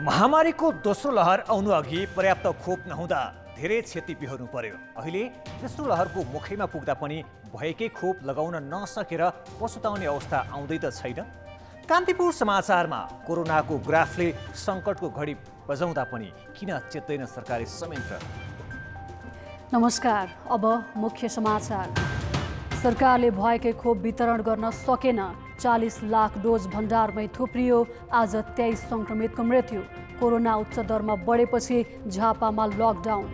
महामारीको दोस्रो लहर आउनु अघि पर्याप्त खोप नहुँदा धेरै क्षति बिहोर्नु पर्यो। अहिले तेस्रो लहरको मुखैमा पुग्दा पनि भएकै खोप लगाउन नसकेर पछुताउने अवस्था आउँदै त छैन। कान्तिपुर समाचारमा कोरोनाको ग्राफले सङ्कटको घडी बजाउँदा पनि किन चेत्दैन सरकारी संयन्त्र। नमस्कार, अब मुख्य समाचार। सरकारले भएकै खोप वितरण गर्न सकेन। 40 लाख डोज भण्डारमै थुप्रियो। आज 23 सङ्क्रमितको मृत्यु। कोरोना उच्च दरमा बढेपछि झापामा लकडाउन।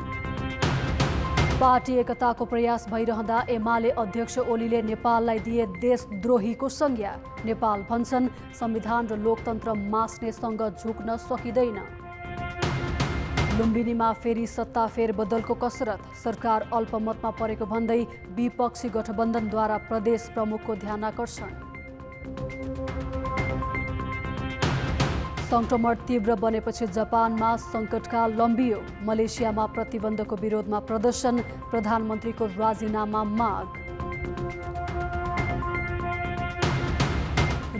पार्टी एकताको प्रयास भइरहँदा एमाले अध्यक्ष ओलीले नेपाललाई दिए देशद्रोहीको संज्ञा। नेपाल भन्छन् संविधान र लोकतन्त्र मास्नेसँग झुक्न सकिँदैन। लुम्बिनीमा फेरि सत्ता फेरबदलको कसरत। सरकार अल्पमतमा परेको भन्दै विपक्षी गठबन्धनद्वारा प्रदेश प्रमुखको ध्यानाकर्षण। सङ्क्रमण तीव्र बनेपछि जापानमा सङ्कटकाल लम्बियो। मलेसियामा प्रतिबन्धको विरोधमा प्रदर्शन। प्रधानमन्त्रीको राजीनामा माग।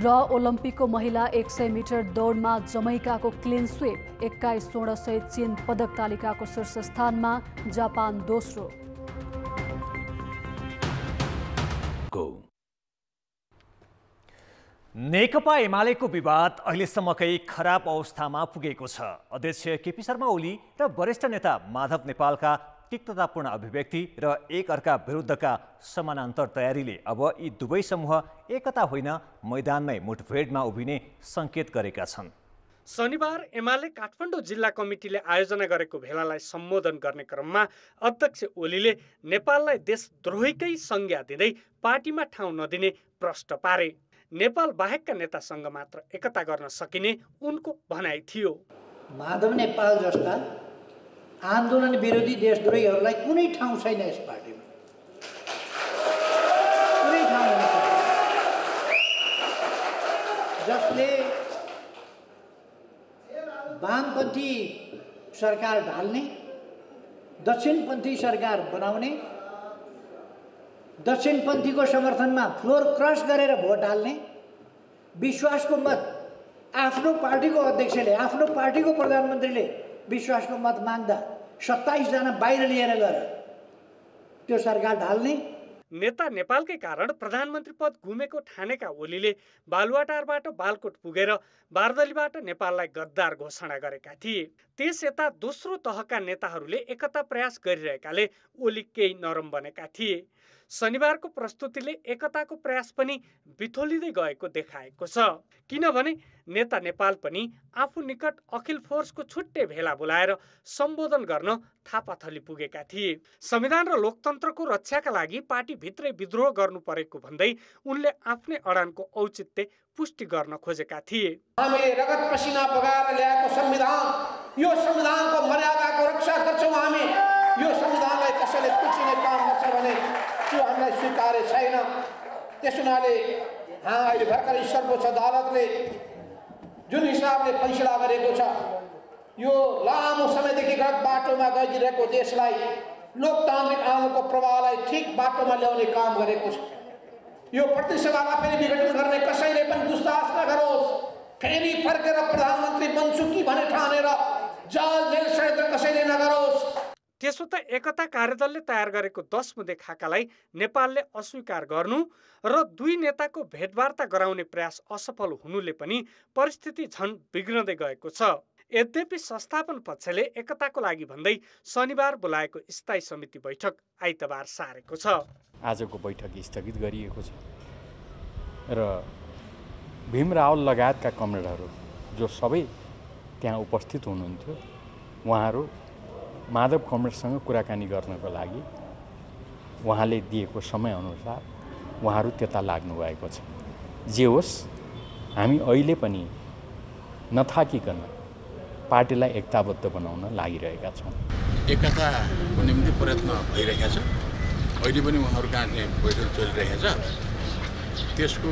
र ओलम्पिकको महिला 100 मिटर दौडमा जमैकाको क्लिन स्वीप। 21 स्वर्णसहित चीन पदक तालिकाको शीर्ष स्थानमा, जापान दोस्रो। नेकपा एमालेको विवाद अहिलेसम्मकै खराब अवस्थामा पुगेको छ। अध्यक्ष केपी शर्मा ओली र वरिष्ठ नेता माधव नेपालका तिक्ततापूर्ण अभिव्यक्ति र एक अर्का विरुद्धका समानान्तर तयारीले अब यी दुवै समूह एकता होइन मैदानमै मुठभेडमा उभिने सङ्केत गरेका छन्। शनिबार एमाले काठमाडौँ जिल्ला कमिटीले आयोजना गरेको भेलालाई सम्बोधन गर्ने क्रममा अध्यक्ष ओलीले नेपाललाई देशद्रोहीकै संज्ञा दिँदै पार्टीमा ठाउँ नदिने प्रश्न पारे। नेपाल बाहेकका नेतासँग मात्र एकता गर्न सकिने उनको भनाइ थियो। माधव नेपाल जस्ता आन्दोलन विरोधी देशद्रोहीहरूलाई कुनै ठाउँ छैन यस पार्टीमा। कुनै ठाउँ जसले वामपन्थी सरकार ढाल्ने, दक्षिणपन्थी सरकार बनाउने, दक्षिणपन्थीको समर्थनमा फ्लोर क्रस गरेर भोट हाल्ने, विश्वासको मत आफ्नो पार्टीको अध्यक्षले, आफ्नो पार्टीको प्रधानमन्त्रीले विश्वासको मत माग्दा 27 जना बाहिर लिएर गएर त्यो सरकार ढाल्ने। नेता नेपालकै कारण प्रधानमन्त्री पद गुमेको ठानेका ओलीले बालुवाटारबाट बालकोट पुगेर बारदलीबाट नेपाललाई गद्दार घोषणा गरेका थिए। त्यस यता दोस्रो तहका नेताहरूले एकता प्रयास गरिरहेकाले ओली केही नरम बनेका थिए। शनिबारको प्रस्तुतिले एकताको प्रयास पनि बिथोलिँदै गएको देखाएको छ। किनभने नेता नेपाल पनि आफू निकट अखिल फोर्सको छुट्टै भेला बोलाएर सम्बोधन गर्न थापाथली पुगेका थिए। संविधान र लोकतन्त्रको रक्षाका लागि पार्टीभित्रै विद्रोह गर्नु परेको भन्दै उनले आफ्नै अडानको औचित्य पुष्टि गर्न खोजेका थिए। हामीले रगत पसिना बगाएर ल्याएको संविधान, यो संविधानको मर्यादाको रक्षा गर्छौँ हामी। यो संविधानलाई कसैले कुचिने काम गर्छ भने त्यो हामीलाई स्वीकार्य छैन। त्यस हुनाले अहिले भर्खरै सर्वोच्च अदालतले जुन हिसाबले फैसला गरेको छ, यो लामो समयदेखि गलत बाटोमा गइरहेको देशलाई, लोकतान्त्रिक आन्दोलनको प्रवाहलाई ठिक बाटोमा ल्याउने काम गरेको छ। यो प्रतिसभालाई फेरि विघटन गर्ने कसैले पनि दुस्साहस नगरोस्। फेरि फर्केर प्रधानमन्त्री बन्छु कि भने ठानेर जाल जेल षड्यन्त्र कसैले नगरोस्। त्यसो त एकता कार्यदलले तयार गरेको 10 बुँदे खाकालाई नेपालले अस्वीकार गर्नु र दुई नेताको भेटवार्ता गराउने प्रयास असफल हुनुले पनि परिस्थिति झन् बिग्रदै गएको छ। यद्यपि संस्थापन पक्षले एकताको लागि भन्दै शनिबार बोलाएको स्थायी समिति बैठक आइतबार सारेको छ। आजको बैठक स्थगित गरिएको छ र भीम रावल लगायतका कमरेडहरू जो सबै त्यहाँ उपस्थित हुनुहुन्थ्यो, उहाँहरू माधव कमरेडसँग कुराकानी गर्नको लागि उहाँले दिएको समयअनुसार उहाँहरू त्यता लाग्नु भएको छ। जे होस्, हामी अहिले पनि नथाकिकन पार्टीलाई एकताबद्ध बनाउन लागिरहेका छौँ। एकताको निम्ति प्रयत्न भइरहेका छ। अहिले पनि उहाँहरू कहाँ चाहिँ बैठक चलिरहेको छ। त्यसको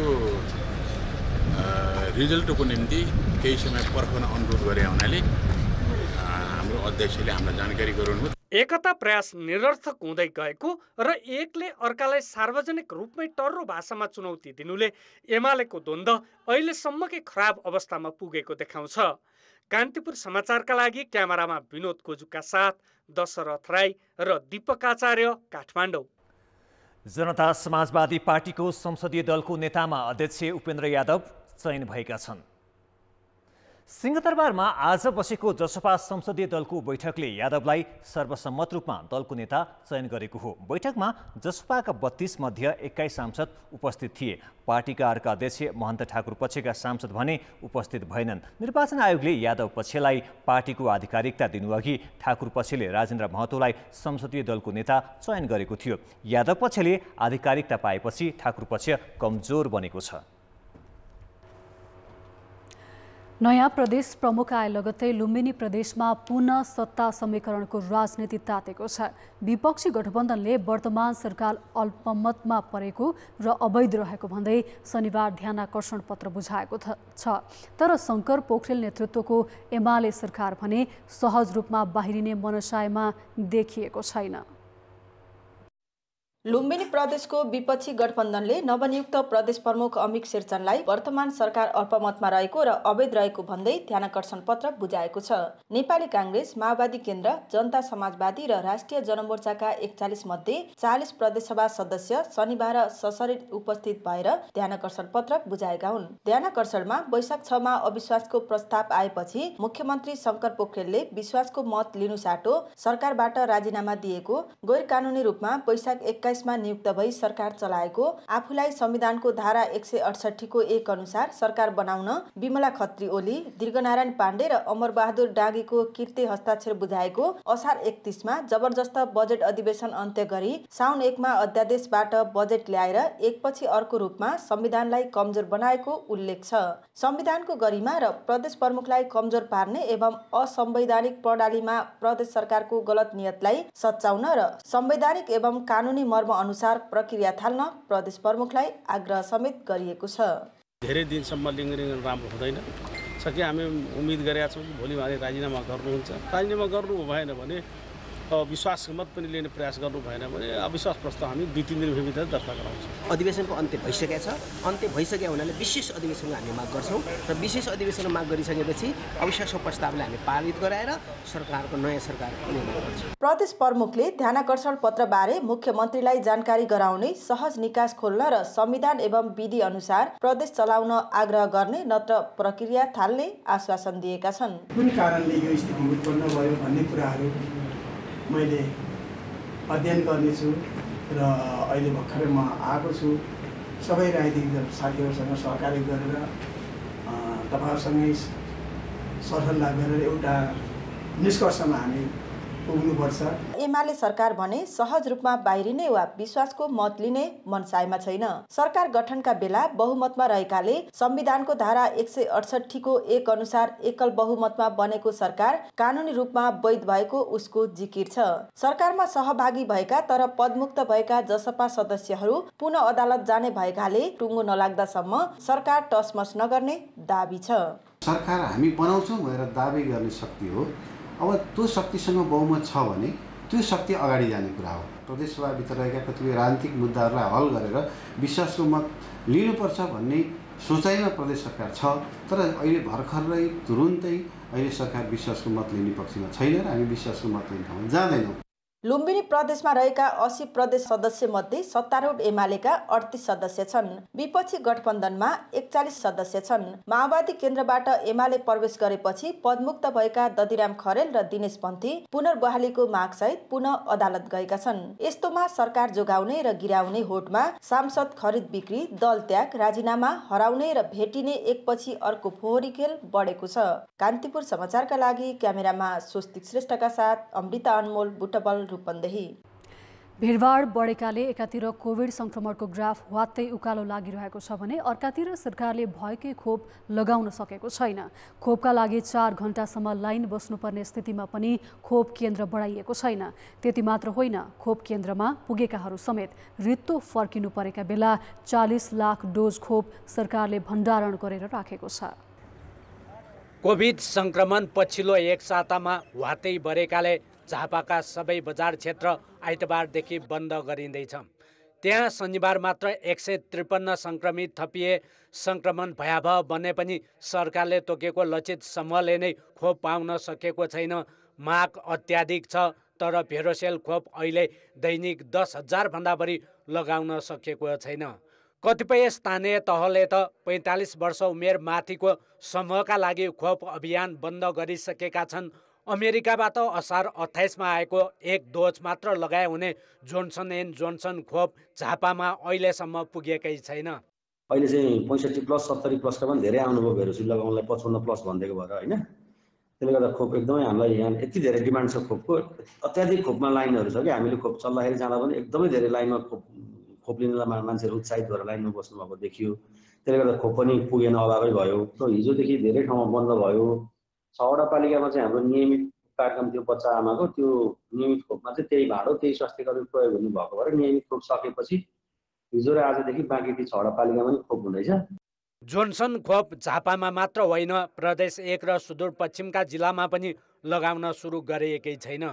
रिजल्टको निम्ति केही समय पर्खन अनुरोध गरे हुनाले हाम्रो अध्यक्षले हामीलाई जानकारी गराउनुभयो। एकता प्रयास निरर्थक हुँदै गएको र एकले अर्कालाई सार्वजनिक रूपमै टर्रो भाषामा चुनौती दिनुले एमालेको द्वन्द्व अहिलेसम्मकै खराब अवस्थामा पुगेको देखाउँछ। कान्तिपुर समाचारका लागि क्यामेरामा विनोद कोजुका साथ दशरथ राई र दीपक आचार्य, काठमाडौँ। जनता समाजवादी पार्टीको संसदीय दलको नेतामा अध्यक्ष उपेन्द्र यादव चयन भएका छन्। सिंहदरबारमा आज बसेको जसपा संसदीय दलको बैठकले यादवलाई सर्वसम्मत रूपमा दलको नेता चयन गरेको हो। बैठकमा जसपाका 32 मध्ये 21 सांसद उपस्थित थिए। पार्टीका अर्का अध्यक्ष महन्त ठाकुर पक्षका सांसद भने उपस्थित भएनन्। निर्वाचन आयोगले यादव पक्षलाई पार्टीको आधिकारिकता दिनुअघि ठाकुर पक्षले राजेन्द्र महतोलाई संसदीय दलको नेता चयन गरेको थियो। यादव पक्षले आधिकारिकता पाएपछि ठाकुर पक्ष कमजोर बनेको छ। नयाँ प्रदेश प्रमुख आए लगत्तै लुम्बिनी प्रदेशमा पुनः सत्ता समीकरणको राजनीति तातेको छ। विपक्षी गठबन्धनले वर्तमान सरकार अल्पमतमा परेको र अवैध रहेको भन्दै शनिबार ध्यानाकर्षण पत्र बुझाएको छ। तर शङ्कर पोखरेल नेतृत्वको एमाले सरकार भने सहज रूपमा बाहिरिने मनसायमा देखिएको छैन। लुम्बिनी प्रदेशको विपक्षी गठबन्धनले नवनियुक्त प्रदेश प्रमुख अमिक शेरचनलाई वर्तमान सरकार अल्पमतमा रहेको र अवैध रहेको भन्दै ध्यानाकर्षण पत्र बुझाएको छ। नेपाली काङ्ग्रेस, माओवादी केन्द्र, जनता समाजवादी र राष्ट्रिय जनमोर्चाका 41 मध्ये 40 प्रदेशसभा सदस्य शनिबार सशरीर उपस्थित भएर ध्यानाकर्षण पत्र बुझाएका हुन्। ध्यानाकर्षणमा वैशाख 6 मा अविश्वासको प्रस्ताव आएपछि मुख्यमन्त्री शङ्कर पोखरेलले विश्वासको मत लिनु साटो सरकारबाट राजीनामा दिएको, गैर कानुनी रूपमा वैशाख 21 मा नियुक्त भई सरकार चलाएको, आफूलाई संविधानको धारा 168 को 1 अनुसार सरकार बनाउन विमला खत्री ओली, दीर्घनारायण पाण्डे र अमरबहादुर डाँगीको कृत्य हस्ताक्षर बुझाएको, असार 31 मा जबरजस्त बजेट अधिवेशन अन्त्य गरी साउन 1 मा अध्यादेशबाट बजेट ल्याएर एकपछि अर्को रूपमा संविधानलाई कमजोर बनाएको उल्लेख छ। संविधानको गरिमा र प्रदेश प्रमुखलाई कमजोर पार्ने एवं असंवैधानिक प्रणालीमा प्रदेश सरकारको गलत नियतलाई सच्याउन र संवैधानिक एवं कानुनी मर्म अनुसार प्रक्रिया थाल्न प्रदेश प्रमुखलाई आग्रह समेत गरिएको छ। धेरै दिनसम्म लिङ्गरिङ राम्रो हुँदैन। सके हामी उम्मेद गरेका छौँ कि भोलि उहाँले राजीनामा गर्नुहुन्छ। राजीनामा गर्नु भएन भने विश्वास मत पनि लिने प्रयास गर्नु भएन भने अविश्वास प्रस्ताव हामी 2-3 दिनभित्र दर्ता गराउँछौँ। अधिवेशनको अन्त्य भइसकेको छ। अन्त्य भइसक्यो हुनाले विशेष अधिवेशनको हामी माग गर्छौँ र विशेष अधिवेशन माग गरिसकेपछि अविश्वासको प्रस्तावलाई हामी पारित गराएर सरकारको नयाँ सरकार निर्माण गर्छौँ। प्रदेश प्रमुखले ध्यानाकर्षण पत्रबारे मुख्यमन्त्रीलाई जानकारी गराउने, सहज निकास खोल्न र संविधान एवं विधि अनुसार प्रदेश चलाउन आग्रह गर्ने नत्र प्रक्रिया थाल्ने आश्वासन दिएका छन्। कुन कारणले यो स्थिति उत्पन्न भयो भन्ने कुराहरू मैले अध्ययन गर्नेछु र अहिले भर्खरै म आएको छु। सबै राजनीतिक साथीहरूसँग सहकार्य गरेर तपाईँहरूसँगै सरसल्लाह गरेर एउटा निष्कर्षमा हामी पुग्नुपर्छ। एमाले सरकार भने सहज रूपमा बाहिरिने वा विश्वासको मत लिने मनसायमा छैन। सरकार गठनका बेला बहुमतमा रहेकाले संविधानको धारा 168 को 1 अनुसार एकल बहुमतमा बनेको सरकार कानुनी रूपमा वैध भएको उसको जिकिर छ। सरकारमा सहभागी भएका तर पदमुक्त भएका जसपा सदस्यहरू पुनः अदालत जाने भएकाले टुङ्गो नलाग्दासम्म सरकार टसमस नगर्ने दाबी छ। सरकार हामी बनाउँछौँ भनेर दाबी गर्ने शक्ति हो। अब त्यो शक्तिसँग बहुमत छ भने त्यो शक्ति अगाडि जाने कुरा हो। प्रदेशसभाभित्र रहेका कतिपय राजनीतिक मुद्दाहरूलाई हल गरेर विश्वासको मत लिनुपर्छ भन्ने सोचाइमा प्रदेश सरकार छ। तर अहिले भर्खरै तुरुन्तै अहिले सरकार विश्वासको मत लिने पक्षमा छैन र हामी विश्वासको मत लिने ठाउँमा जाँदैनौँ। लुम्बिनी प्रदेशमा रहेका 80 प्रदेश सदस्य मध्ये सत्तारूढ एमालेका 38 सदस्य छन्। विपक्षी गठबन्धनमा 41 सदस्य छन्। माओवादी केन्द्रबाट एमाले प्रवेश गरेपछि पदमुक्त भएका दधिराम खरेल र दिनेश पन्थी पुनर्बहालीको मागसहित पुनः अदालत गएका छन्। यस्तोमा सरकार जोगाउने र गिराउने होडमा सांसद खरिद बिक्री, दल त्याग, राजीनामा, हराउने र भेटिने एकपछि अर्को फोहोरी खेल बढेको छ। कान्तिपुर समाचारका लागि क्यामेरामा स्वस्तिक श्रेष्ठका साथ अमृता अनमोल, बुटबल, रूपन्देही। भिडभाड बढेकाले एकातिर कोभिड संक्रमणको ग्राफ ह्वात्तै उकालो लागिरहेको छ भने अर्कातिर सरकारले भएकै खोप लगाउन सकेको छैन। खोपका लागि 4 घण्टासम्म लाइन बस्नुपर्ने स्थितिमा पनि खोप केन्द्र बढाइएको छैन। त्यति मात्र होइन, खोप केन्द्रमा पुगेकाहरू समेत रित्तो फर्किनु परेका बेला 40 लाख डोज खोप सरकारले भण्डारण गरेर राखेको छ। कोभिड संक्रमण पछिल्लो एक सातामा ह्वात्तै बढेकाले झापाका सबै बजार क्षेत्र आइतबारदेखि बन्द गरिँदैछ। त्यहाँ शनिबार मात्र 153 सङ्क्रमित थपिए। सङ्क्रमण भयावह बने पनि सरकारले तोकेको लक्षित समूहले नै खोप पाउन सकेको छैन। माग अत्याधिक छ, तर भेरोसेल खोप अहिले दैनिक 10,000 भन्दा बढी लगाउन सकेको छैन। कतिपय स्थानीय तहले त 45 वर्ष उमेर माथिको समूहका लागि खोप अभियान बन्द गरिसकेका छन्। अमेरिकाबाट असार 28 मा आएको 1 डोज मात्र लगाए हुने जोन्सन एन्ड जोन्सन खोप झापामा अहिलेसम्म पुगेकै छैन। अहिले चाहिँ 65 प्लस 70 प्लसका पनि धेरै आउनुभयो भेरोसिल लगाउनलाई 55 प्लस भन्दैको भएर होइन। त्यसले गर्दा खोप एकदमै हामीलाई यहाँ यति धेरै डिमान्ड छ खोपको, अत्याधिक खोपमा लाइनहरू छ कि हामीले खोप चल्दाखेरि जाँदा पनि एकदमै धेरै लाइनमा खोप लिनलाई मान्छेहरू उत्साहित भएर लाइनमा बस्नुभएको देखियो। त्यसले गर्दा खोप पनि पुगेन, अभावै भयो। र हिजोदेखि धेरै ठाउँमा बन्द भयो। 6वटा पालिकामा चाहिँ हाम्रो नियमित कार्यक्रम थियो बच्चा आमाको, त्यो नियमित खोपमा चाहिँ त्यही भाडो त्यही स्वास्थ्यकर्मी प्रयोग हुनुभएको भएर नियमित खोप सकेपछि हिजो र आजदेखि बाँकी ती 6वटा पालिकामा पनि खोप हुँदैछ। जोन्सन खोप झापामा मात्र होइन, प्रदेश 1 र सुदूरपश्चिमका जिल्लामा पनि लगाउन सुरु गरिएकै छैन।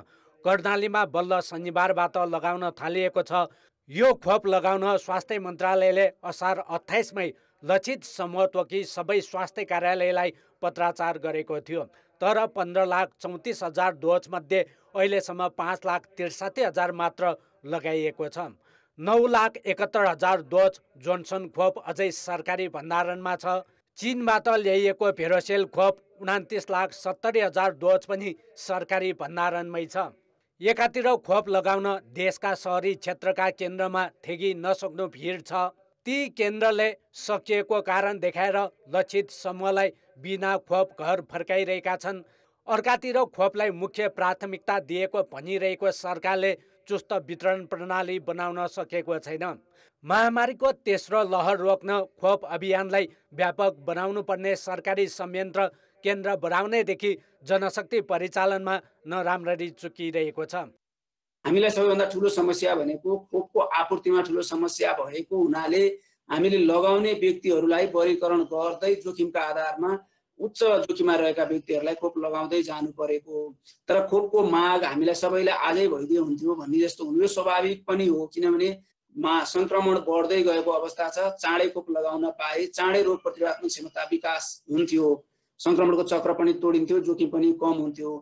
कर्णालीमा बल्ल शनिबारबाट लगाउन थालिएको छ। यो खोप लगाउन स्वास्थ्य मन्त्रालयले असार 28 मै लक्षित समूह तोकी सबै स्वास्थ्य कार्यालयलाई पत्राचार गरेको थियो। तर 15,34,000 डोज मध्ये अहिलेसम्म 5,63,000 मात्र लगाइएको छ। 9,71,000 डोज जोन्सन खोप अझै सरकारी भण्डारणमा छ। चीनबाट ल्याइएको भेरोसेल खोप 29,70,000 डोज पनि सरकारी भण्डारणमै छ। एकातिर खोप लगाउन देशका सहरी क्षेत्रका केन्द्रमा ठेगी नसक्नु भिड छ। ती केन्द्रले सकिएको कारण देखाएर लक्षित समूहलाई बिना खोप घर फर्काइरहेका छन्। अर्कातिर खोपलाई मुख्य प्राथमिकता दिएको भनिरहेको सरकारले चुस्त वितरण प्रणाली बनाउन सकेको छैन। महामारीको तेस्रो लहर रोक्न खोप अभियानलाई व्यापक बनाउनु पर्ने सरकारी संयन्त्र केन्द्र बढाउनेदेखि जनशक्ति परिचालनमा नराम्ररी चुकिरहेको छ। हामीलाई सबैभन्दा ठुलो समस्या भनेको खोपको आपूर्तिमा ठुलो समस्या भएको हुनाले हामीले लगाउने व्यक्तिहरूलाई वर्गीकरण गर्दै जोखिमका आधारमा उच्च जोखिममा रहेका व्यक्तिहरूलाई खोप लगाउँदै जानु परेको। तर खोपको माग हामीलाई सबैलाई आजै भइदियो हुन्थ्यो भन्ने जस्तो हुनु यो स्वाभाविक पनि हो, किनभने संक्रमण बढ्दै गएको अवस्था छ। चाँडै खोप लगाउन पाए चाँडै रोग प्रतिरोधात्मक क्षमता विकास हुन्थ्यो, संक्रमणको चक्र पनि तोडिन्थ्यो, जोखिम पनि कम हुन्थ्यो।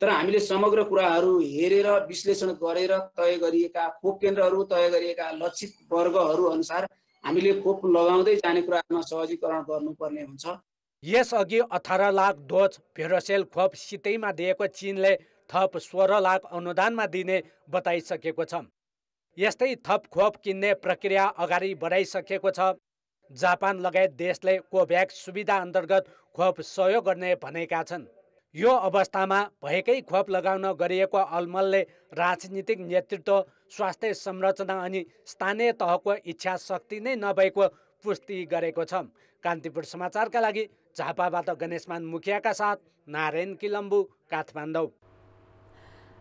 तर हामीले समग्र कुराहरू हेरेर विश्लेषण गरेर तय गरिएका खोप केन्द्रहरू, तय गरिएका लक्षित वर्गहरू अनुसार हामीले खोप लगाउँदै जाने कुरामा सहजीकरण गर्नुपर्ने हुन्छ। यसअघि 18 लाख डोज भेरोसेल खोप सितैमा दिएको चीनले थप 16 लाख अनुदानमा दिने बताइसकेको छ। यस्तै थप खोप किन्ने प्रक्रिया अगाडि बढाइसकेको छ। जापान लगायत देशले कोभ्याक्स सुविधा अन्तर्गत खोप सहयोग गर्ने भनेका छन्। यो अवस्थामा भएकै खोप लगाउन गरिएको अलमलले राजनीतिक नेतृत्व, स्वास्थ्य संरचना अनि स्थानीय तहको इच्छा शक्ति नै नभएको पुष्टि गरेको छ। कान्तिपुर समाचारका लागि झापाबाट गणेशमान मुखियाका साथ नारायण किलम्बु, काठमाडौँ।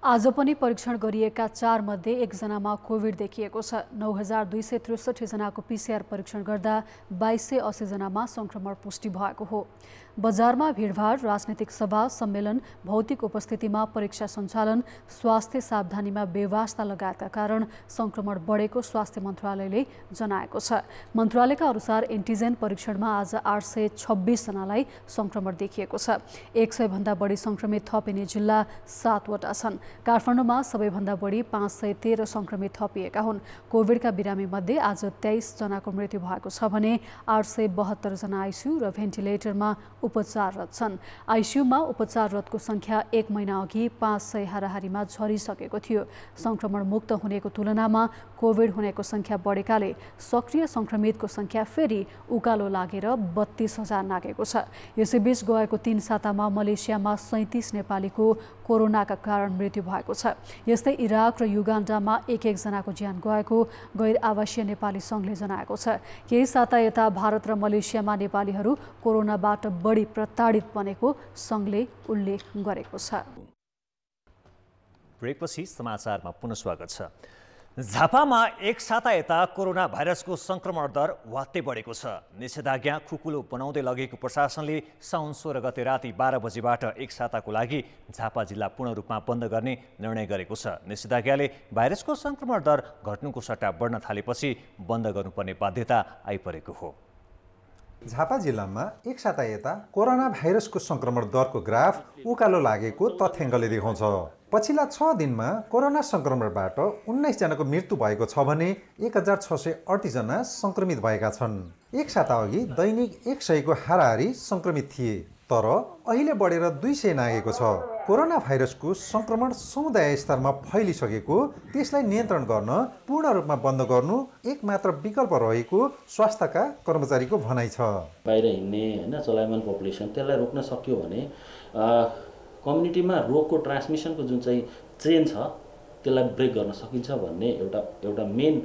आज पनि परीक्षण गरिएका 4 मध्ये 1 जनामा कोभिड देखिएको छ। 9,263 जनाको PCR परीक्षण गर्दा 2,280 जनामा संक्रमण पुष्टि भएको हो। बजारमा भिडभाड, राजनीतिक सभा, सम्मेलन, भौतिक उपस्थितिमा परीक्षा सञ्चालन, स्वास्थ्य सावधानीमा बेवास्ता लगायतका कारण संक्रमण बढेको स्वास्थ्य मन्त्रालयले जनाएको छ। मन्त्रालयका अनुसार एन्टिजेन परीक्षणमा आज 826 जनालाई संक्रमण देखिएको छ। 100 भन्दा बढी संक्रमित थपिने जिल्ला 7 वटा छन्। काठमाडौँमा सबैभन्दा बढी 513 संक्रमित थपिएका हुन्। कोभिडका बिरामी मध्ये आज 23 जनाको मृत्यु भएको छ भने 872 जना आइसियु र भेन्टिलेटरमा उपचाररत छन्। आइसियुमा उपचाररतको संख्या 1 महिना अघि 500 हाराहारीमा झरिसकेको थियो। संक्रमण मुक्त हुनेको तुलनामा कोभिड हुनेको संख्या बढेकाले सक्रिय संक्रमितको संख्या फेरि उकालो लागेर 32,000 नागेको छ। यसैबीच गएको 3 सातामा मलेसियामा 37 नेपालीको कोरोनाका कारण मृत्यु मृत्यु भएको छ। यस्तै इराक र युगान्डामा एक-एकजनाको ज्यान गएको गैर आवासीय नेपाली सङ्घले जनाएको छ। केही साता यता भारत र मलेसियामा नेपालीहरू कोरोनाबाट बढी प्रताडित बनेको सङ्घले उल्लेख गरेको छ। ब्रेकपछि समाचारमा पुनः स्वागत छ। झापामा एक साता यता कोरोना भाइरसको संक्रमण दर वात्तै बढेको छ। निषेधाज्ञा खुकुलो बनाउँदै लगेको प्रशासनले साउन 16 गते राति 12 बजेबाट एक साताको लागि झापा जिल्ला पूर्ण रूपमा बन्द गर्ने निर्णय गरेको छ। निषेधाज्ञाले भाइरसको संक्रमण दर घट्नुको सट्टा बढ्न थालेपछि बन्द गर्नुपर्ने बाध्यता आइपरेको हो। झापा जिल्लामा एक साता यता कोरोना भाइरसको संक्रमण दरको ग्राफ उकालो लागेको तथ्याङ्कले देखाउँछ। पछिल्ला 6 दिनमा कोरोना संक्रमणबाट 19 जनाको मृत्यु भएको छ भने 1638 जना संक्रमित भएका छन्। एक साता अघि दैनिक 100 को हाराहारी संक्रमित थिए, तर अहिले बढेर 200 नागेको छ। कोरोना भाइरसको संक्रमण समुदाय स्तरमा फैलिसकेको, त्यसलाई नियन्त्रण गर्न पूर्ण रूपमा बन्द गर्नु एकमात्र विकल्प रहेको स्वास्थ्यका कर्मचारीको भनाइ छ। बाहिर हिँड्ने हैन चलायमान पपुलेसन त्यसलाई रोक्न सक्यो भने कम्युनिटीमा रोगको ट्रान्समिसनको जुन चाहिँ चेन छ त्यसलाई ब्रेक गर्न सकिन्छ भन्ने एउटा मेन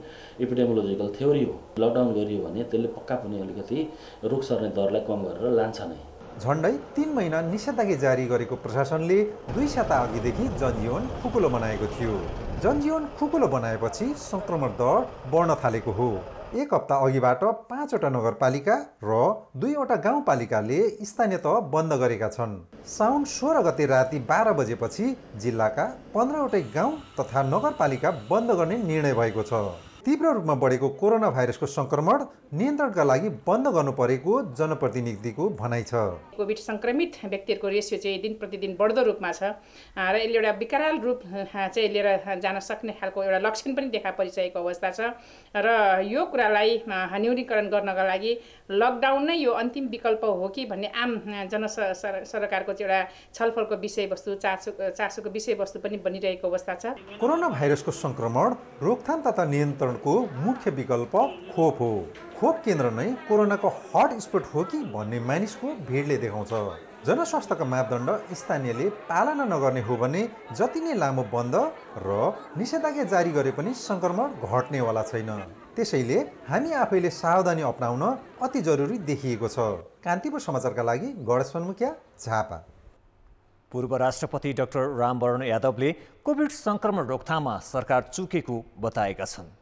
एपिडेमियोलोजिकल थ्योरी हो। लकडाउन गरियो भने त्यसले पक्का पनि अलिकति रोग सर्ने दरलाई कम गरेर लान्छ नै। झन्डै 3 महिना निषेधाज्ञा जारी गरेको प्रशासनले 2 साता अघिदेखि जनजीवन खुकुलो बनाएको थियो। जनजीवन खुकुलो बनाएपछि संक्रमण दर बढ्न थालेको हो। एक हप्ता अघिबाट 5 वटा नगरपालिका र 2 वटा गाउँपालिकाले स्थानीय तह बन्द गरेका छन्। साउन 16 गते राति 12 बजेपछि जिल्लाका 15 वटै गाउँ तथा नगरपालिका बन्द गर्ने निर्णय भएको छ। तीव्र रूपमा बढेको कोरोना भाइरसको संक्रमण नियन्त्रणका लागि बन्द गर्नु परेको जनप्रतिनिधिको भनाइ छ। कोभिड संक्रमित व्यक्तिहरूको रेसियो चाहिँ दिन प्रतिदिन बढ्दो रूपमा छ र यसले एउटा विकराल रूप चाहिँ लिएर जान सक्ने खालको एउटा लक्षण पनि देखा परिसकेको अवस्था छ र यो कुरालाई न्यूनीकरण गर्नका लागि लकडाउन नै यो अन्तिम विकल्प हो कि भन्ने आम सरकारको चाहिँ एउटा छलफलको विषयवस्तु चासोको विषयवस्तु पनि बनिरहेको अवस्था छ। कोरोना भाइरसको संक्रमण रोकथाम तथा नियन्त्रणको मुख्य विकल्प खोप हो। खोप केन्द्र नै कोरोनाको हटस्पट हो कि भन्ने मानिसको भिडले देखाउँछ। जनस्वास्थ्यका मापदण्ड स्थानीयले पालना नगर्ने हो भने जति नै लामो बन्द र निषेधाज्ञा जारी गरे पनि संक्रमण घट्नेवाला छैन। त्यसैले हामी आफैले सावधानी अपनाउन अति जरुरी देखिएको छ। कान्तिपुर समाचारका लागि गणेश मुखिया, झापा। पूर्व राष्ट्रपति डाक्टर रामवरण यादवले कोभिड संक्रमण रोकथाममा सरकार चुकेको बताएका छन्।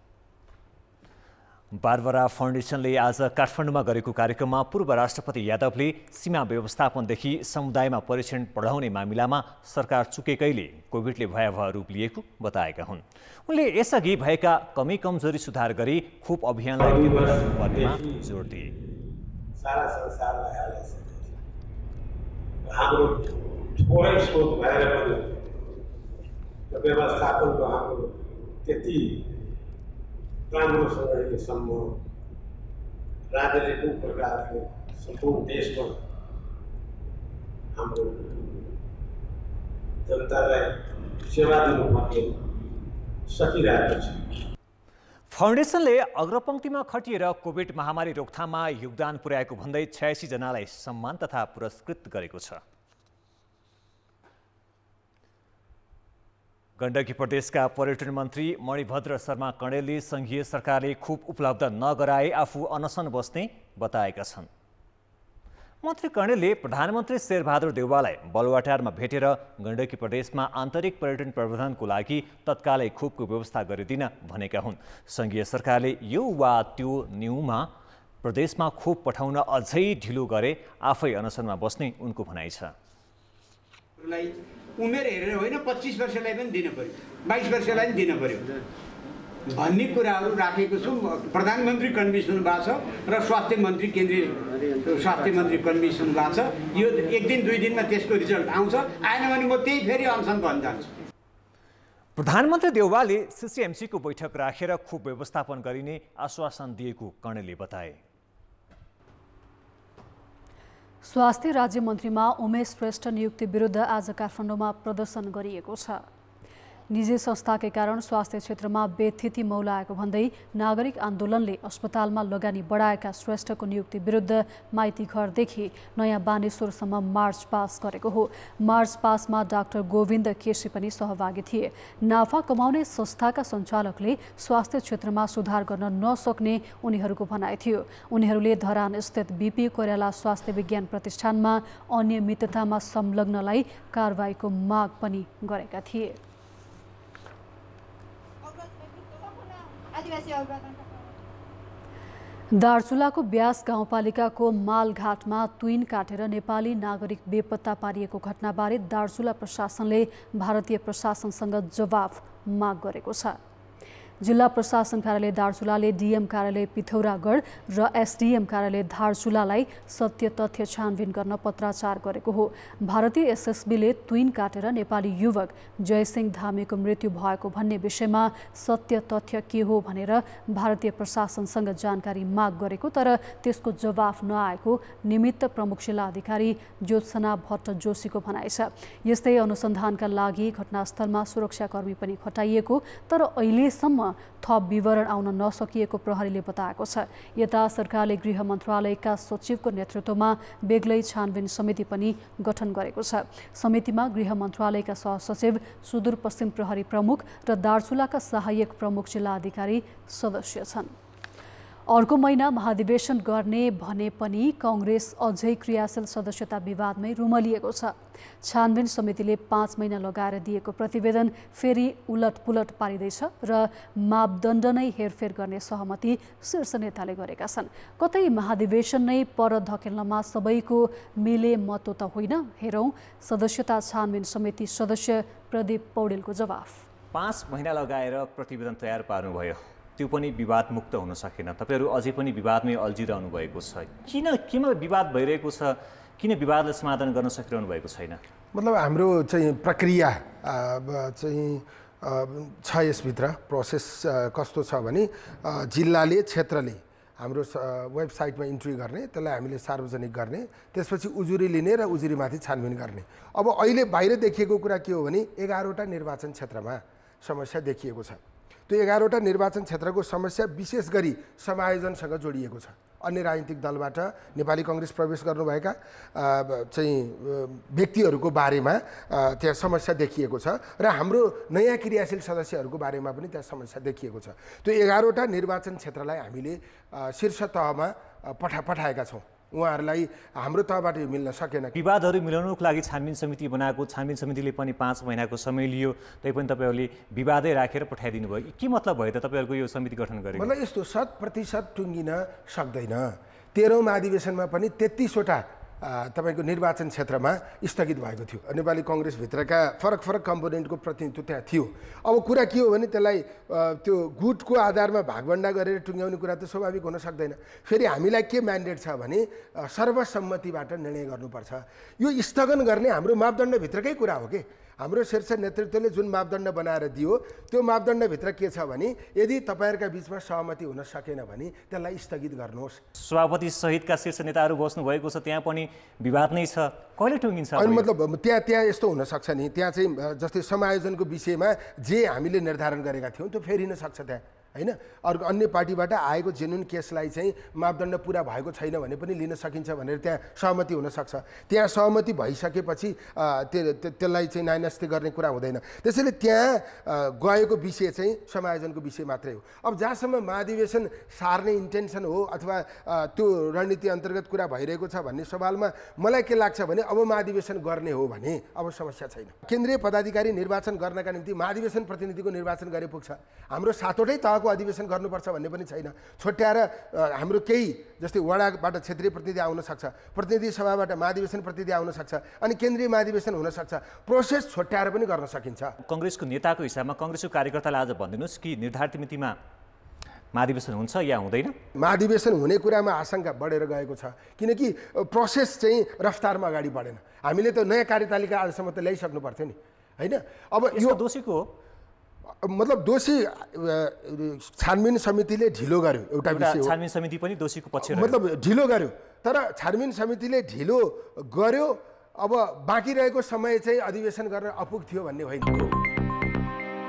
बारबरा फाउन्डेसनले आज काठमाडौँमा गरेको कार्यक्रममा पूर्व राष्ट्रपति यादवले सीमा व्यवस्थापनदेखि समुदायमा परीक्षण बढाउने मामिलामा सरकार चुकेकैले कोभिडले भयावह रूप लिएको बताएका हुन्। उनले यसअघि भएका कमी कमजोरी सुधार गरी खोप अभियानलाई पर्नेमा जोड दिए। सारा संसारलाई हाम्रो थोरै स्रोत भएर पनि व्यवस्थापनको हाम्रो त्यति राम्रोसँग अहिलेसम्म राज्यले कुन प्रकारले सम्पूर्ण देशमा हाम्रो जनतालाई सेवा दिनुपर्ने सकिरहेको छ। फाउन्डेसनले अग्रपङ्क्तिमा खटिएर कोभिड महामारी रोकथाममा योगदान पुर्याएको भन्दै 86 जनालाई सम्मान तथा पुरस्कृत गरेको छ। गण्डकी प्रदेशका पर्यटन मन्त्री मणिभद्र शर्मा कणेलले संघीय सरकारले खोप उपलब्ध नगराए आफू अनसन बस्ने बताएका छन्। मन्त्री कणेलले प्रधानमन्त्री शेरबहादुर देउवालाई बलुवाटारमा भेटेर गण्डकी प्रदेशमा आन्तरिक पर्यटन प्रबन्धनको लागि तत्कालै खोपको व्यवस्था गरिदिन भनेका हुन्। संघीय सरकारले यो वा त्यो न्यूमा प्रदेशमा खोप पठाउन अझै ढिलो गरे आफै अनसनमा बस्ने उनको भनाइ छ। उमेर हेरेर होइन 25 वर्षलाई पनि दिन पर्यो, 22 वर्षलाई पनि दिन पर्यो भन्ने कुराहरू राखेको छु। प्रधानमन्त्री कन्भिन्स हुनु भएको छ र स्वास्थ्य मन्त्री केन्द्रीय स्वास्थ्य मन्त्री कन्भिन्स हुनु भएको छ। यो 1 दिन 2 दिनमा त्यसको रिजल्ट आउँछ। आएन भने म त्यही फेरि अनसन गर्न जान्छु। प्रधानमन्त्री देउवाले सिसिएमसीको बैठक राखेर खोप व्यवस्थापन गरिने आश्वासन दिएको कणेलले बताए। स्वास्थ्य राज्य मन्त्रीमा उमेश श्रेष्ठ नियुक्ति विरुद्ध आज काठमाडौँमा प्रदर्शन गरिएको छ। निजी संस्थाकै कारण स्वास्थ्य क्षेत्रमा बेथिति मौलाएको भन्दै नागरिक आन्दोलनले अस्पतालमा लगानी बढाएका श्रेष्ठको नियुक्ति विरुद्ध माइती घरदेखि नयाँ बानेश्वरसम्म मार्च पास गरेको हो। मार्च पासमा डाक्टर गोविन्द केसी पनि सहभागी थिए। नाफा कमाउने संस्थाका सञ्चालकले स्वास्थ्य क्षेत्रमा सुधार गर्न नसक्ने उनीहरूको भनाइ थियो। उनीहरूले धरान स्थित बीपी कोइराला स्वास्थ्य विज्ञान प्रतिष्ठानमा अनियमिततामा संलग्नलाई कारबाहीको माग पनि गरेका थिए। दार्चुलाको ब्यास गाउँपालिकाको मालघाटमा तुइन काटेर नेपाली नागरिक बेपत्ता पारिएको घटनाबारे दार्चुला प्रशासनले भारतीय प्रशासनसँग जवाफ माग गरेको छ। जिल्ला प्रशासन कार्यालय दार्चुलाले डीएम कार्यालय पिथौरागढ र एसडीएम कार्यालय दार्चुलालाई सत्य तथ्य छानबिन गर्न पत्राचार गरेको हो। भारतीय एसएसबीले तुइन काटेर नेपाली युवक जयसिंह धामीको मृत्यु भएको भन्ने विषयमा सत्य तथ्य के हो भनेर भारतीय प्रशासनसँग जानकारी माग गरेको, तर त्यसको जवाफ नआएको निमित्त प्रमुख जिल्ला अधिकारी ज्योत्सना भट्ट जोशीको भनाइ छ। यस्तै अनुसन्धानका लागि घटनास्थलमा सुरक्षाकर्मी पनि खटाइएको, तर अहिलेसम्म थप विवरण आउन नसकिएको प्रहरीले बताएको छ। यता सरकारले गृह मन्त्रालयका सचिवको नेतृत्वमा बेग्लै छानबिन समिति पनि गठन गरेको छ। समितिमा गृह मन्त्रालयका सहसचिव, सुदूरपश्चिम प्रहरी प्रमुख र दार्चुलाका सहायक प्रमुख जिल्ला अधिकारी सदस्य छन्। अर्को महिना महाधिवेशन गर्ने भने पनि कांग्रेस अझै क्रियाशील सदस्यता विवादमै रुमलिएको छ। छानबिन समितिले 5 महिना लगाएर दिएको प्रतिवेदन फेरि उलटपुलट पारिँदैछ र मापदण्ड नै हेरफेर गर्ने सहमति शीर्ष नेताले गरेका छन्। कतै महाधिवेशन नै पर धकेल्नमा सबैको मिले मतो त होइन? हेरौँ सदस्यता छानबिन समिति सदस्य प्रदीप पौडेलको जवाफ। 5 महिना लगाएर प्रतिवेदन तयार पार्नुभयो, त्यो पनि विवाद मुक्त हुन सकेन। तपाईहरु अझै पनि विवादमै अल्झिरहनु भएको छ। केमा विवाद भइरहेको छ? किन विवादलाई समाधान गर्न सकिरहनु भएको छैन? मतलब हाम्रो चाहिँ प्रक्रिया चाहिँ छ, यसभित्र प्रोसेस कस्तो छ भने जिल्लाले, क्षेत्रले हाम्रो वेबसाइटमा इन्ट्री गर्ने, त्यसलाई हामीले सार्वजनिक गर्ने, त्यसपछि उजुरी लिने र उजुरीमाथि छानबिन गर्ने। अब अहिले बाहिर देखिएको कुरा के हो भने 11वटा निर्वाचन क्षेत्रमा समस्या देखिएको छ। त्यो 11वटा निर्वाचन क्षेत्रको समस्या विशेष गरी समायोजनसँग जोडिएको छ। अन्य राजनीतिक दलबाट नेपाली कांग्रेस प्रवेश गर्नुभएका चाहिँ व्यक्तिहरूको बारेमा त्यहाँ समस्या देखिएको छ र हाम्रो नयाँ क्रियाशील सदस्यहरूको बारेमा पनि त्यहाँ समस्या देखिएको छ। त्यो 11वटा निर्वाचन क्षेत्रलाई हामीले शीर्ष तहमा पठाएका छौँ। उहाँहरूलाई हाम्रो तहबाट यो मिल्न सकेन। विवादहरू मिलाउनुको लागि छानबिन समिति बनाएको, छानबिन समितिले पनि 5 महिनाको समय लियो, तैपनि तपाईहरूले विवादै राखेर पठाइदिनु भयो। के मतलब भयो त तपाईँहरूको यो समिति गठन गरेको? मतलब यस्तो 100% टुङ्गिन सक्दैन। 13औं महाधिवेशनमा पनि 33वटा तपाईको निर्वाचन क्षेत्रमा स्थगित भएको थियो। नेपाली कांग्रेसभित्रका फरक कम्पोनेन्टको प्रतिनिधित्व त्यहाँ थियो। अब कुरा के हो भने त्यसलाई त्यो गुटको आधारमा भागभण्डा गरेर टुङ्ग्याउने कुरा त स्वाभाविक हुन सक्दैन। फेरि हामीलाई के म्यान्डेट छ भने सर्वसम्मतिबाट निर्णय गर्नुपर्छ। यो स्थगन गर्ने हाम्रो मापदण्डभित्रकै कुरा हो के। हाम्रो शीर्ष नेतृत्वले जुन मापदण्ड बनाएर दियो त्यो मापदण्डभित्र के छ भने यदि तपाईहरुका बीचमा सहमति हुन सकेन भने त्यसलाई स्थगित गर्नुहोस्। सभापति सहितका शीर्ष नेताहरू बस्नु भएको छ, त्यहाँ पनि विवाद नै छ, कहिले टुङ्गिन्छ? अनि मतलब त्यहाँ यस्तो हुन सक्छ नि, त्यहाँ चाहिँ जस्तै समायोजनको विषयमा जे हामीले निर्धारण गरेका थियौँ त्यो फेरिन सक्छ त्यहाँ, हैन? अर्को अन्य पार्टीबाट आएको जेन्युन केसलाई चाहिँ मापदण्ड पुरा भएको छैन भने पनि लिन सकिन्छ भनेर त्यहाँ सहमति हुन सक्छ। त्यहाँ सहमति भइसकेपछि त्यसलाई चाहिँ नाइनास्ती गर्ने कुरा हुँदैन। त्यसैले त्यहाँ गएको विषय चाहिँ समायोजनको विषय मात्रै हो। अब जहाँसम्म महाधिवेशन सार्ने इन्टेन्सन हो अथवा त्यो रणनीति अन्तर्गत कुरा भइरहेको छ भन्ने सवालमा मलाई के लाग्छ भने अब महाधिवेशन गर्ने हो भने अब समस्या छैन। केन्द्रीय पदाधिकारी निर्वाचन गर्नका निम्ति महाधिवेशन प्रतिनिधिको निर्वाचन गरे पुग्छ। हाम्रो 7वटै तहको अधिवेशन गर्नुपर्छ भन्ने पनि छैन। छुट्याएर हाम्रो केही जस्तै वडाबाट क्षेत्रीय प्रतिनिधि आउन सक्छ, प्रतिनिधि सभाबाट महाधिवेशन प्रतिनिधि आउन सक्छ, अनि केन्द्रीय महाधिवेशन हुन सक्छ। प्रोसेस छुट्याएर पनि गर्न सकिन्छ। कांग्रेसको नेताको हिसाबमा कांग्रेसको कार्यकर्तालाई आज भनिदिनुहोस् कि निर्धारित मितिमा महाधिवेशन हुन्छ या हुँदैन? महाधिवेशन हुने कुरामा आशंका बढेर गएको छ, किनकि प्रोसेस चाहिँ रफ्तारमा अगाडि बढेन। हामीले त नयाँ कार्यतालिका आजसम्म त ल्याइसक्नु पर्थ्यो नि, हैन? अब यो दोषीको हो, मतलब दोषी छानबिन समितिले ढिलो गर्यो, एउटा विषय हो। छानबिन समिति पनि दोषीको पक्ष रह्यो, मतलब ढिलो गर्यो। तर छानबिन समितिले ढिलो गर्यो, अब बाँकी रहेको समय चाहिँ अधिवेशन गर्न अपुग थियो भन्ने होइन। 1 महिना 5 महिना लगाएर छानबिन समिति बनाएको, छानबिन समितिले पनि 5 महिनाको समय लियो, तैपनि तपाईहरुको यो समिति गठन गरेको, के मतलब भयो त? 1 महिना 5 महिना लगाएर छानबिन समिति बनाएको, छानबिन समितिले ढिलो गर्यो, अब बाँकी रहेको समय चाहिँ अधिवेशन गर्न अपुग थियो भन्ने होइन।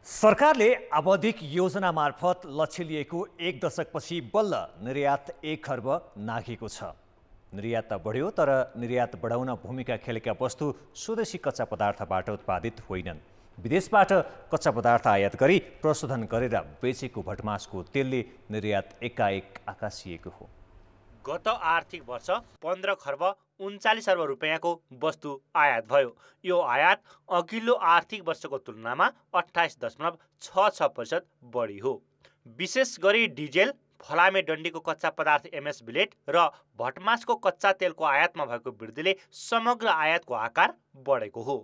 सरकारले आवधिक योजना मार्फत लक्ष्य लिएको 1 दशकपछि बल्ल निर्यात 1 खर्ब नाघेको छ। निर्यात त बढ्यो, तर निर्यात बढाउन भूमिका खेलेका वस्तु स्वदेशी कच्चा पदार्थबाट उत्पादित होइनन्। विदेशबाट कच्चा पदार्थ आयात गरी प्रशोधन गरेर बेचेको भटमासको तेलले निर्यात एकाएक आकासिएको हो। गत आर्थिक वर्ष 15 खर्ब 39 अर्ब रुपियाँको वस्तु आयात भयो। यो आयात अघिल्लो आर्थिक वर्षको तुलनामा 28.66% बढी हो। विशेष गरी डिजेल, फलामे डन्डीको कच्चा पदार्थ एमएस बिलेट र भटमासको कच्चा तेलको आयातमा भएको वृद्धिले समग्र आयातको आकार बढेको हो।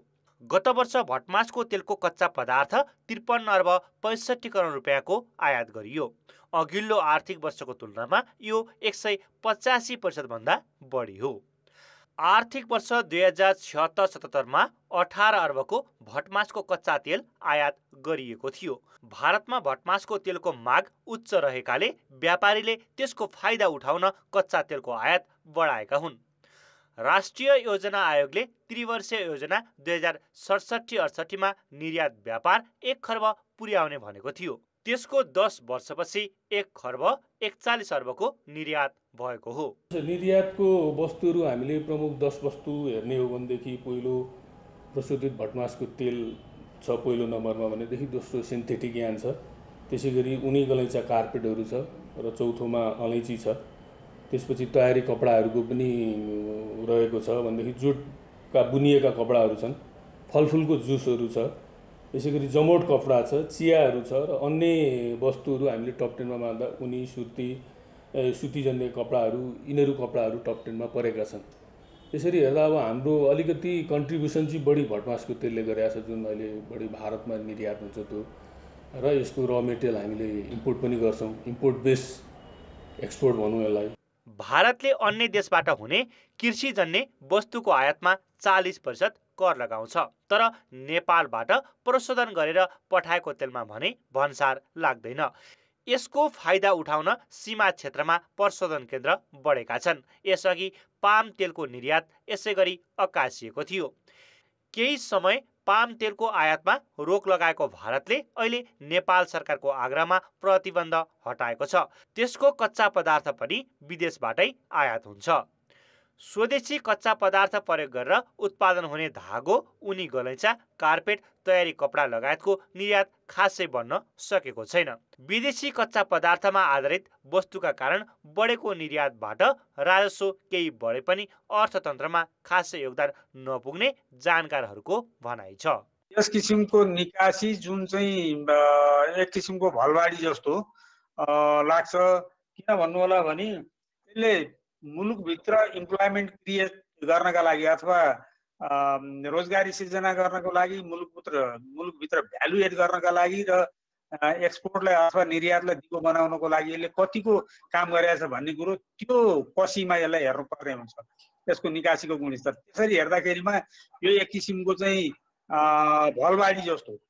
गत वर्ष भटमासको तेलको कच्चा पदार्थ 53 अर्ब 65 करोड रुपियाँको आयात गरियो। अघिल्लो आर्थिक वर्षको तुलनामा यो 185% भन्दा बढी हो। आर्थिक वर्ष 2076-77 मा 18 अर्बको भटमासको कच्चा तेल आयात गरिएको थियो। भारतमा भटमासको तेलको माग उच्च रहेकाले व्यापारीले त्यसको फाइदा उठाउन कच्चा तेलको आयात बढाएका हुन्। राष्ट्रिय योजना आयोगले त्रिवर्षीय योजना 2067-68 मा निर्यात व्यापार 1 खर्ब पुर्याउने भनेको थियो। त्यसको 10 वर्षपछि 1 खर्ब 41 अर्बको निर्यात भएको हो। निर्यातको वस्तुहरू हामीले प्रमुख 10 वस्तु हेर्ने हो भनेदेखि पहिलो प्रशोधित भटमासको तेल छ पहिलो नम्बरमा, भनेदेखि दोस्रो सिन्थेटिक यान छ, त्यसै गरी उनी गलैँचा कार्पेटहरू छ र चौथोमा अलैँची छ। त्यसपछि तयारी कपडाहरूको पनि रहेको छ भनेदेखि जुटका बुनिएका कपडाहरू छन्, फलफुलको जुसहरू छ, त्यसै गरी जमोट कपडा छ, चियाहरू छ र अन्य वस्तुहरू हामीले टप 10 मा मान्दा उनी सुतीजन्य कपडाहरू, यिनीहरू कपडाहरू टप 10 मा परेका छन्। त्यसरी हेर्दा अब हाम्रो अलिकति कन्ट्रिब्युसन चाहिँ बढी भटमासको तेलले गरेको छ, जुन अहिले बढी भारतमा निर्यात हुन्छ त्यो, र यसको र मेटेरियल हामीले इम्पोर्ट पनि गर्छौँ। इम्पोर्ट बेस एक्सपोर्ट भनौँ यसलाई। भारतले अन्य देशबाट हुने कृषिजन्य वस्तुको आयातमा 40% कर लगाउँछ, तर नेपालबाट प्रशोधन गरेर पठाएको तेलमा भने भन्सार लाग्दैन। यसको फाइदा उठाउन सीमा क्षेत्रमा प्रशोधन केन्द्र बढेका छन्। यसअघि पाम तेलको निर्यात यसै गरी अकासिएको थियो। केही समय पाम तेलको आयातमा रोक लगाएको भारतले अहिले नेपाल सरकारको आग्रहमा प्रतिबन्ध हटाएको छ। त्यसको कच्चा पदार्थ पनि विदेशबाटै आयात हुन्छ। स्वदेशी कच्चा पदार्थ प्रयोग गरेर उत्पादन हुने धागो, उनी गलैँचा, कार्पेट, तयारी कपडा लगायतको निर्यात खासै बढ्न सकेको छैन। विदेशी कच्चा पदार्थमा आधारित वस्तुका कारण बढेको निर्यातबाट राजस्व केही बढे पनि अर्थतन्त्रमा खासै योगदान नपुग्ने जानकारहरूको भनाइ छ। यस किसिमको निकासी जुन चाहिँ एक किसिमको भलबाडी जस्तो लाग्छ। किन भन्नु होला भने यसले मुलुकभित्र इम्प्लोइमेन्ट क्रिएट गर्नका लागि अथवा रोजगारी सिर्जना गर्नको लागि, मुलुकभित्र भ्यालु एड गर्नका लागि र एक्सपोर्टलाई अथवा निर्यातलाई दिगो बनाउनको लागि यसले कतिको काम गरेछ भन्ने कुरो त्यो पसीमा यसलाई हेर्नुपर्ने हुन्छ, त्यसको निकासीको गुणस्तर। त्यसरी हेर्दाखेरिमा यो एक किसिमको चाहिँ भलबाडी जस्तो।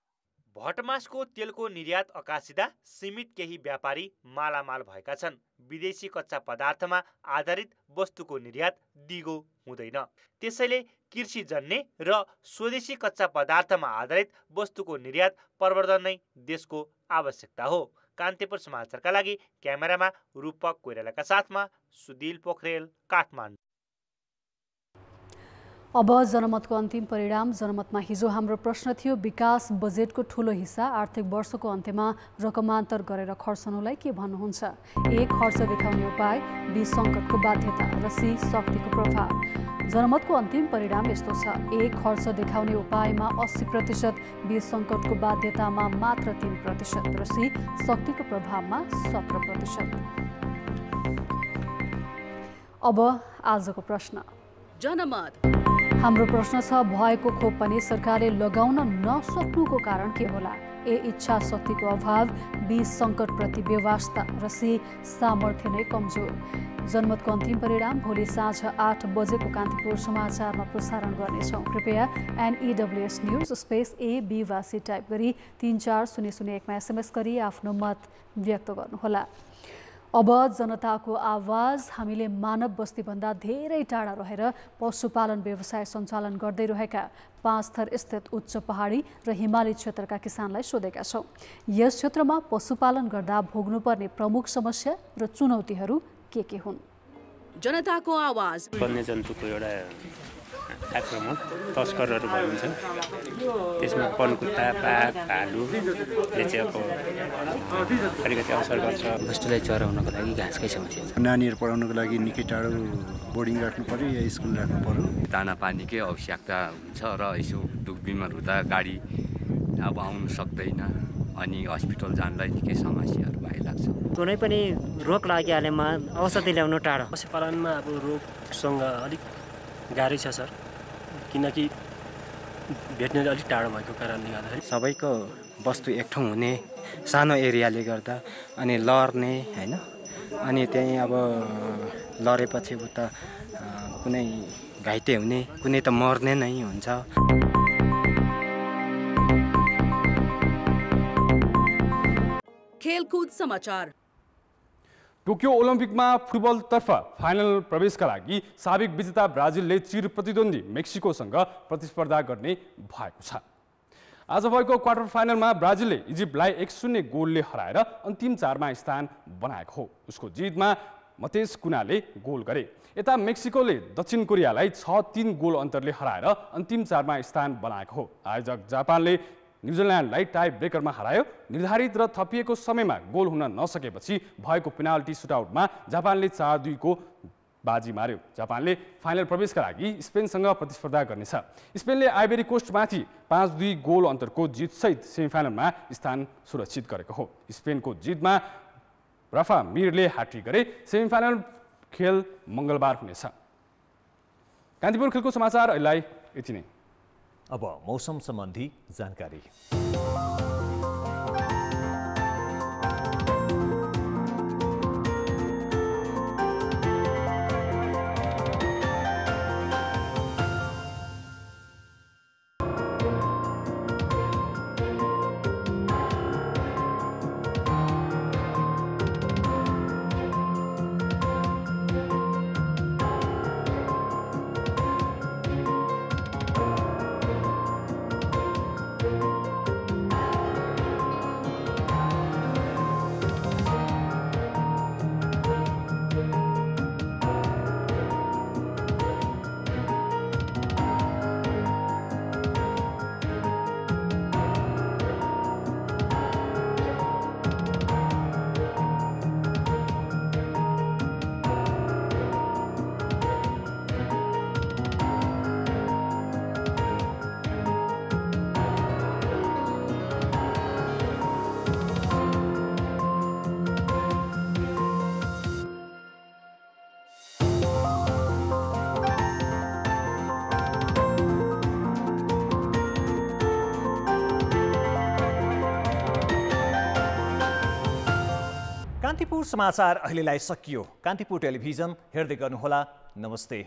भटमासको तेलको निर्यात अकासिँदा सीमित केही व्यापारी मालामाल भएका छन्। विदेशी कच्चा पदार्थमा आधारित वस्तुको निर्यात दिगो हुँदैन। त्यसैले कृषिजन्य र स्वदेशी कच्चा पदार्थमा आधारित वस्तुको निर्यात प्रवर्धन नै देशको आवश्यकता हो। कान्तिपुर समाचारका लागि क्यामेरामा रूपक कोइरालाका साथमा सुदिल पोखरेल, काठमाडौँ। अब जनमतको अन्तिम परिणाम। जनमतमा हिजो हाम्रो प्रश्न थियो, विकास बजेटको ठूलो हिस्सा आर्थिक वर्षको अन्त्यमा रकमान्तर गरेर खर्चनुलाई के भन्नुहुन्छ? ए, खर्च देखाउने उपाय, बी, सङ्कटको बाध्यता र सी, शक्तिको प्रभाव। जनमतको अन्तिम परिणाम यस्तो छ। ए, खर्च देखाउने उपायमा 80%, बी, सङ्कटको बाध्यतामा मात्र 3% र सी, शक्तिको प्रभावमा 17%। अब आजको प्रश्न। जनमत हाम्रो प्रश्न छ, भएको खोप पनि सरकारले लगाउन नसक्नुको कारण के होला? ए, इच्छा शक्तिको अभाव, बी, सङ्कटप्रति बेवास्ता र सी, सामर्थ्य नै कमजोर। जनमतको अन्तिम परिणाम भोलि साँझ 8 बजेको कान्तिपुर समाचारमा प्रसारण गर्नेछौँ। कृपया NEWS news space A, B वा C टाइप गरी 34001 मा SMS गरी आफ्नो मत व्यक्त गर्नुहोला। अब जनताको आवाज। हामीले मानव बस्तीभन्दा धेरै टाढा रहेर पशुपालन व्यवसाय सञ्चालन गर्दै रहेका 5 थर स्थित उच्च पहाडी र हिमाली क्षेत्रका किसानलाई सोधेका छौँ। यस क्षेत्रमा पशुपालन गर्दा भोग्नुपर्ने प्रमुख समस्या र चुनौतीहरू के हुन्? जनताको आवाज। वन्यजन्तुको एउटा आक्रमण तस्करहरू भनिन्छ, त्यसमा पनकुत्ता, बाघ, भालुले चाहिँ अब अलिकति असर गर्छ। बस्तुलाई चराउनको लागि घाँसकै समस्या छ। नानीहरू पढाउनको लागि निकै टाढो बोर्डिङ राख्नु पर्यो या स्कुल राख्नु पर्यो। दाना पानीकै आवश्यकता हुन्छ र यसो दुख बिमार हुँदा गाडी अब आउनु सक्दैन अनि हस्पिटल जानलाई निकै समस्याहरू भइलाग्छ। कुनै पनि रोग लागिहालेमा औषधि ल्याउनु टाढो। पशुपालनमा अब रोगसँग अलिक गाह्रै छ सर, किनकि भेटनेरी अलिक टाढो भएको कारणले गर्दाखेरि सबैको वस्तु एक ठाउँ हुने सानो एरियाले गर्दा अनि लड्ने हैन, अनि त्यही अब लडेपछि उता कुनै घाइते हुने, कुनै त मर्ने नै हुन्छ। खेलकुद समाचार। टोकियो ओलम्पिकमा फुटबलतर्फ फाइनल प्रवेशका लागि साबिक विजेता ब्राजिलले चिर प्रतिद्वन्दी मेक्सिकोसँग प्रतिस्पर्धा गर्ने भएको छ। आज भएको क्वार्टर फाइनलमा ब्राजिलले इजिप्टलाई 1-0 गोलले हराएर अन्तिम 4मा स्थान बनाएको हो। उसको जितमा मतेस कुनाले गोल गरे। यता मेक्सिकोले दक्षिण कोरियालाई 6-3 गोल अन्तरले हराएर अन्तिम 4मा स्थान बनाएको हो। आयोजक जापानले न्युजिल्यान्डलाई टाई ब्रेकरमा हरायो। निर्धारित र थपिएको समयमा गोल हुन नसकेपछि भएको पेनाल्टी सुटआउटमा जापानले 4-2 को बाजी मार्यो। जापानले फाइनल प्रवेशका लागि स्पेनसँग प्रतिस्पर्धा गर्नेछ। स्पेनले आइभेरी कोस्टमाथि 5-2 गोल अन्तरको जितसहित सेमिफाइनलमा स्थान सुरक्षित गरेको हो। स्पेनको जितमा राफा मिरले ह्याट्रिक गरे। सेमिफाइनल खेल मङ्गलबार हुनेछ। कान्तिपुर खेलको समाचार अहिलेलाई यति नै। अब मौसम सम्बन्धी जानकारी। कान्तिपुर समाचार अहिलेलाई सकियो। कान्तिपुर टेलिभिजन हेर्दै गर्नुहोला। नमस्ते।